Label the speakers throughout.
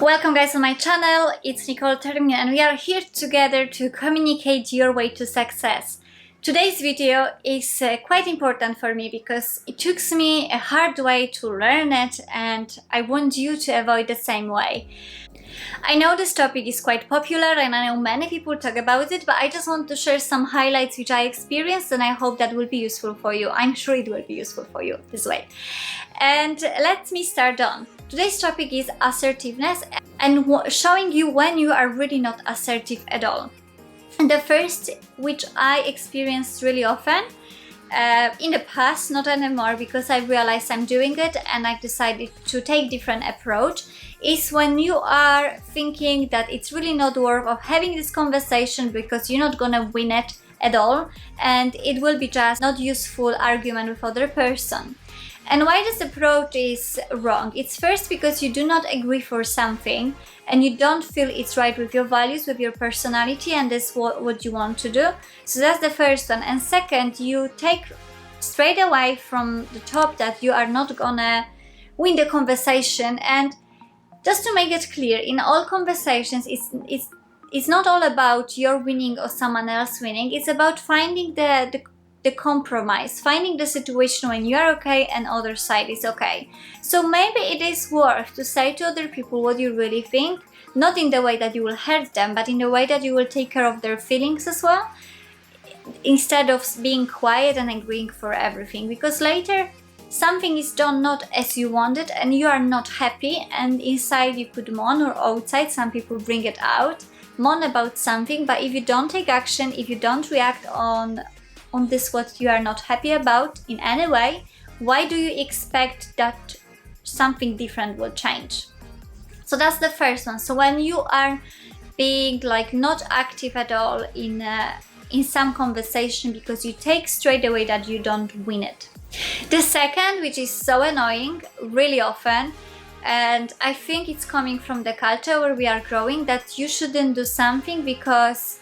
Speaker 1: Welcome guys on my channel, it's Nicole Termin and we are here together to communicate your way to success. Today's video is quite important for me because it took me a hard way to learn it and I want you to avoid the same way. I know this topic is quite popular and I know many people talk about it, but I just want to share some highlights which I experienced and I hope that will be useful for you. I'm sure it will be useful for you this way. And let me start on. Today's topic is assertiveness and showing you when you are really not assertive at all. And the first, which I experienced really often, in the past, not anymore because I realized I'm doing it and I decided to take different approach, is when you are thinking that it's really not worth of having this conversation because you're not gonna win it at all and it will be just not useful argument with other person. And why this approach is wrong? It's first because you do not agree for something and you don't feel it's right with your values, with your personality, and that's what you want to do. So that's the first one. And second, you take straight away from the top that you are not gonna win the conversation. And just to make it clear, in all conversations, it's not all about your winning or someone else winning. It's about finding the compromise, finding the situation when you are okay and other side is okay. So maybe it is worth to say to other people what you really think, not in the way that you will hurt them, but in the way that you will take care of their feelings as well, instead of being quiet and agreeing for everything, because later something is done not as you wanted and you are not happy, and inside you could moan, or outside some people bring it out, moan about something, but if you don't take action, if you don't react on this what you are not happy about in any way, why do you expect that something different will change? So that's the first one. So when you are being like not active at all in some conversation because you take straight away that you don't win it. The second, which is so annoying really often, and I think it's coming from the culture where we are growing, that you shouldn't do something because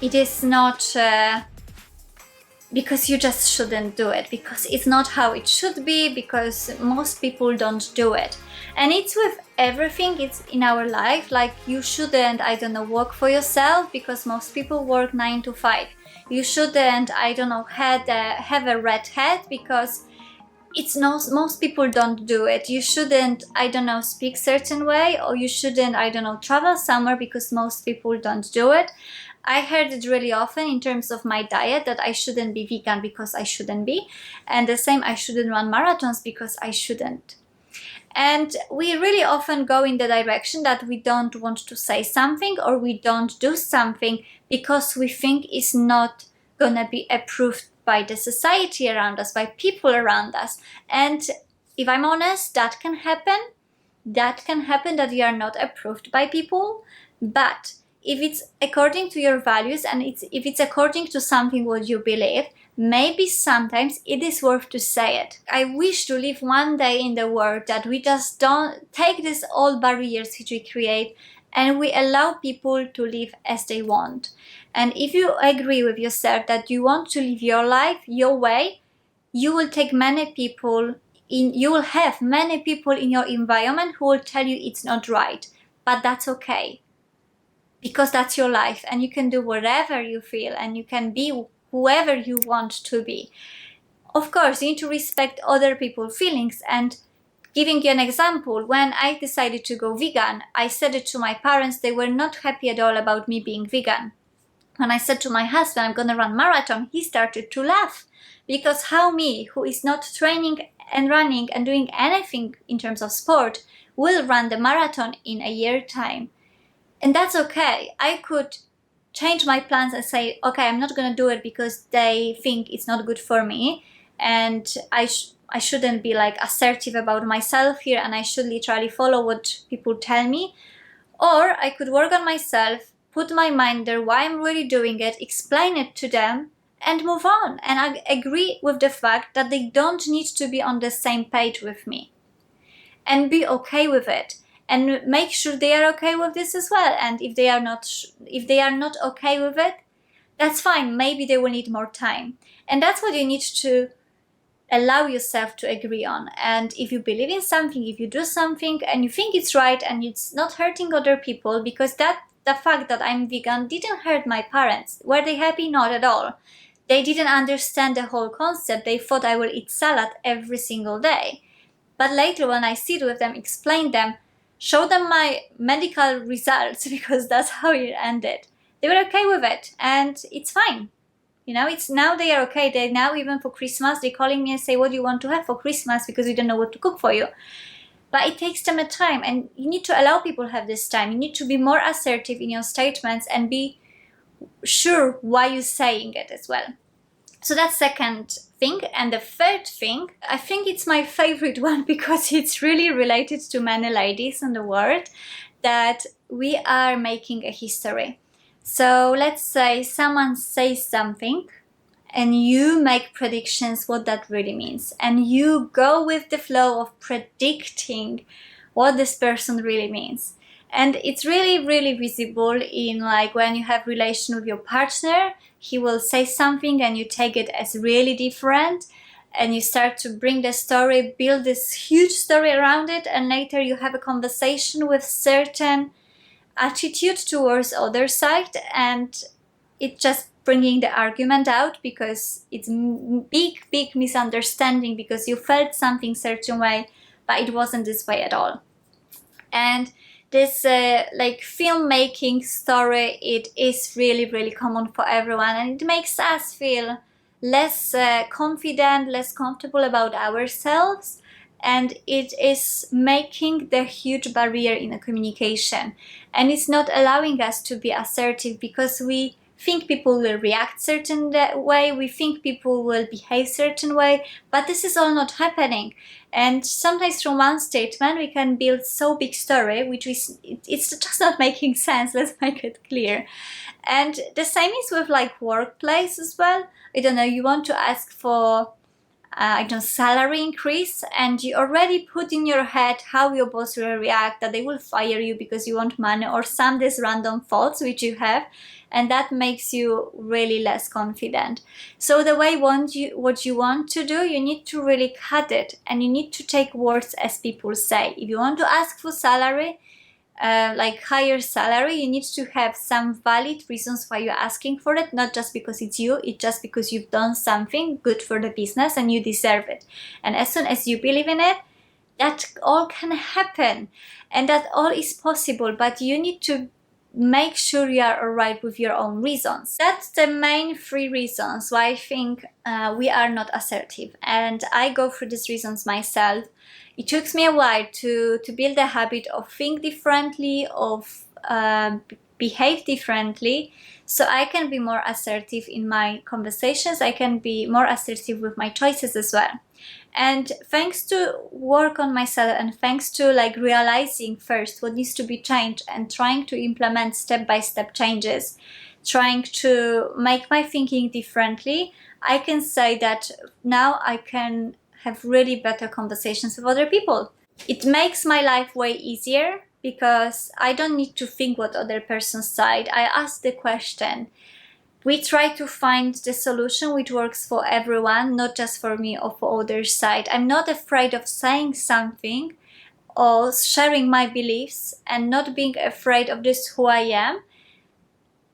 Speaker 1: it is not because you just shouldn't do it, because it's not how it should be, because most people don't do it. And it's with everything, it's in our life, like you shouldn't, I don't know, work for yourself because most people work 9 to 5. You shouldn't, I don't know, have a red hat because most people don't do it. You shouldn't, I don't know, speak certain way, or you shouldn't, I don't know, travel somewhere because most people don't do it. I heard it really often in terms of my diet, that I shouldn't be vegan because I shouldn't be, and the same, I shouldn't run marathons because I shouldn't. And we really often go in the direction that we don't want to say something or we don't do something because we think it's not gonna be approved by the society around us, by people around us. And if I'm honest, that can happen. That can happen, that you are not approved by people, but if it's according to your values and if it's according to something what you believe, maybe sometimes it is worth to say it. I wish to live one day in the world that we just don't take these old barriers which we create and we allow people to live as they want. And if you agree with yourself that you want to live your life your way, you will have many people in your environment who will tell you it's not right, but that's okay. Because that's your life and you can do whatever you feel and you can be whoever you want to be. Of course, you need to respect other people's feelings. And giving you an example, when I decided to go vegan, I said it to my parents. They were not happy at all about me being vegan. When I said to my husband, I'm gonna run marathon, he started to laugh. Because how me, who is not training and running and doing anything in terms of sport, will run the marathon in a year's time? And that's okay. I could change my plans and say, okay, I'm not going to do it because they think it's not good for me. And I shouldn't be like assertive about myself here and I should literally follow what people tell me. Or I could work on myself, put my mind there, why I'm really doing it, explain it to them and move on. And I agree with the fact that they don't need to be on the same page with me and be okay with it. And make sure they are okay with this as well. And if they are not okay with it, that's fine. Maybe they will need more time. And that's what you need to allow yourself to agree on. And if you believe in something, if you do something and you think it's right and it's not hurting other people, because the fact that I'm vegan didn't hurt my parents. Were they happy? Not at all. They didn't understand the whole concept. They thought I will eat salad every single day. But later when I sit with them, explain them, show them my medical results, because that's how it ended, they were okay with it, and it's fine. It's now they are okay. They now, even for Christmas, they calling me and say, what do you want to have for Christmas? Because we don't know what to cook for you. But it takes them a time, and you need to allow people to have this time. You need to be more assertive in your statements and be sure why you're saying it as well. So that's second thing. And the third thing, I think it's my favorite one because it's really related to many ladies in the world, that we are making a history. So let's say someone says something and you make predictions what that really means, and you go with the flow of predicting what this person really means. And it's really, really visible in, like, when you have relation with your partner, he will say something and you take it as really different, and you start to bring the story, build this huge story around it, and later you have a conversation with certain attitude towards other side, and it just bringing the argument out because it's big misunderstanding, because you felt something certain way but it wasn't this way at all. And this like filmmaking story, it is really, really common for everyone, and it makes us feel less confident, less comfortable about ourselves, and it is making the huge barrier in the communication, and it's not allowing us to be assertive, because we think people will react certain way, we think people will behave certain way, but this is all not happening. And sometimes from one statement we can build so big story, which is, it's just not making sense. Let's make it clear. And the same is with like workplace as well. I don't know, you want to ask for salary increase, and you already put in your head how your boss will react, that they will fire you because you want money, or some these random thoughts which you have, and that makes you really less confident. So the way what you want to do, you need to really cut it, and you need to take words as people say. If you want to ask for salary, like higher salary, you need to have some valid reasons why you're asking for it, not just because it's just because you've done something good for the business and you deserve it. And as soon as you believe in it, that all can happen, and that all is possible, but you need to make sure you are alright with your own reasons. That's the main 3 reasons why I think we are not assertive, and I go through these reasons myself. It took me a while to build a habit of think differently, of behave differently, so I can be more assertive in my conversations. I can be more assertive with my choices as well. And thanks to work on myself, and thanks to like realizing first what needs to be changed and trying to implement step-by-step changes, trying to make my thinking differently, I can say that now I can have really better conversations with other people. It makes my life way easier because I don't need to think what other person's side. I ask the question. We try to find the solution which works for everyone, not just for me or for other side. I'm not afraid of saying something or sharing my beliefs, and not being afraid of this who I am,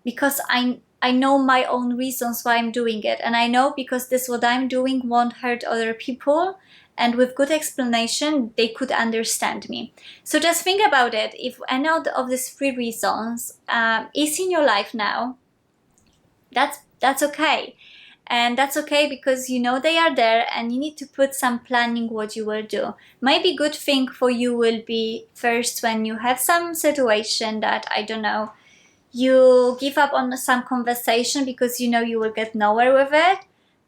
Speaker 1: because I know my own reasons why I'm doing it, and I know because this what I'm doing won't hurt other people, and with good explanation they could understand me. So just think about it. If any of these 3 reasons is in your life now, that's okay. And that's okay because you know they are there, and you need to put some planning what you will do. Maybe good thing for you will be first, when you have some situation that, I don't know, you give up on some conversation because you know you will get nowhere with it.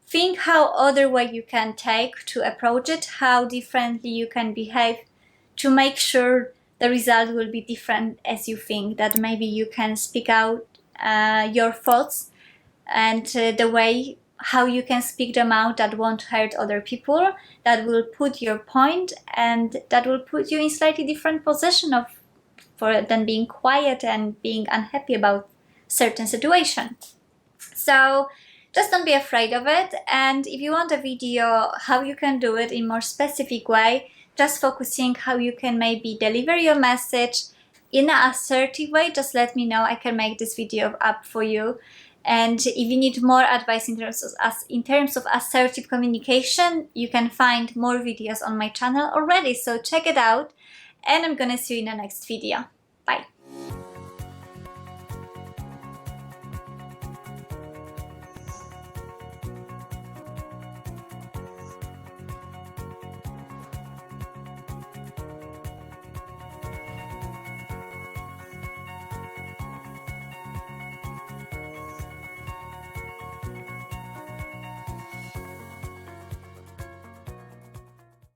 Speaker 1: Think how other way you can take to approach it, how differently you can behave to make sure the result will be different as you think. That maybe you can speak out your thoughts, and the way how you can speak them out that won't hurt other people, that will put your point, and that will put you in slightly different position than being quiet and being unhappy about certain situation. So Just don't be afraid of it. And if you want a video how you can do it in more specific way, just focusing how you can maybe deliver your message in an assertive way, just let me know. I can make this video up for you. And if you need more advice in terms of assertive communication, you can find more videos on my channel already. So check it out, and I'm gonna see you in the next video.